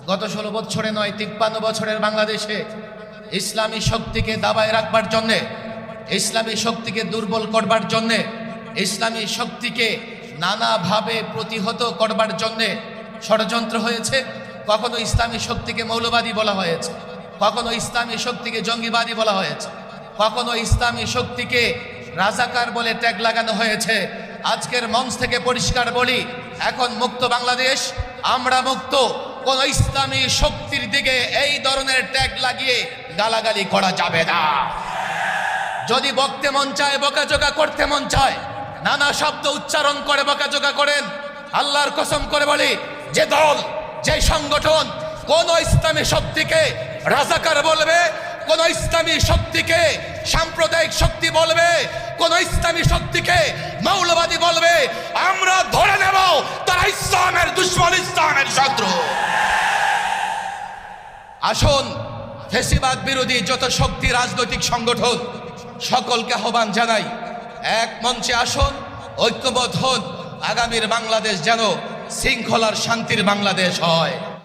গত 16 বছরে নয় 53 বছরের বাংলাদেশে ইসলামী শক্তিকে দাবায় রাখবার জন্যে, ইসলামী শক্তিকে দুর্বল করবার জন্যে, ইসলামী শক্তিকে নানাভাবে প্রতিহত করবার জন্যে ষড়যন্ত্র হয়েছে। কখনো ইসলামী শক্তিকে মৌলবাদী বলা হয়েছে, কখনো ইসলামী শক্তিকে জঙ্গিবাদী বলা হয়েছে, কখনো ইসলামী শক্তিকে রাজাকার বলে ট্যাগ লাগানো হয়েছে। আজকের মঞ্চ থেকে পরিষ্কার বলি, এখন মুক্ত বাংলাদেশ, আমরা মুক্ত। কোন ইসলামী শক্তির দিকে এই ধরনের ট্যাগ লাগিয়ে গালাগালি করা যাবে না। যদি বকতে মন চায়, বকাঝকা করতে মন চায়, নানা শব্দ উচ্চারণ করে বকাঝকা করেন। আল্লাহর কসম করে বলি, যে দল, যে সংগঠন কোন ইসলামী শক্তিকে রাজাকার বলবে, কোন ইসলামী শক্তিকে সাম্প্রদায়িক শক্তি বলবে, কোন ইসলামী শক্তিকে মৌলবাদী বলবে, আমরা ধরে নেব তারা ইসলামের দুশমন, ইসলামের শত্রু। আসুন, ফ্যাসিবাদ বিরোধী যত শক্তি, রাজনৈতিক সংগঠন সকলকে আহ্বান জানাই, এক মঞ্চে আসুন, ঐক্যবদ্ধ হন। আগামীর বাংলাদেশ যেন শৃঙ্খলার, শান্তির বাংলাদেশ হয়।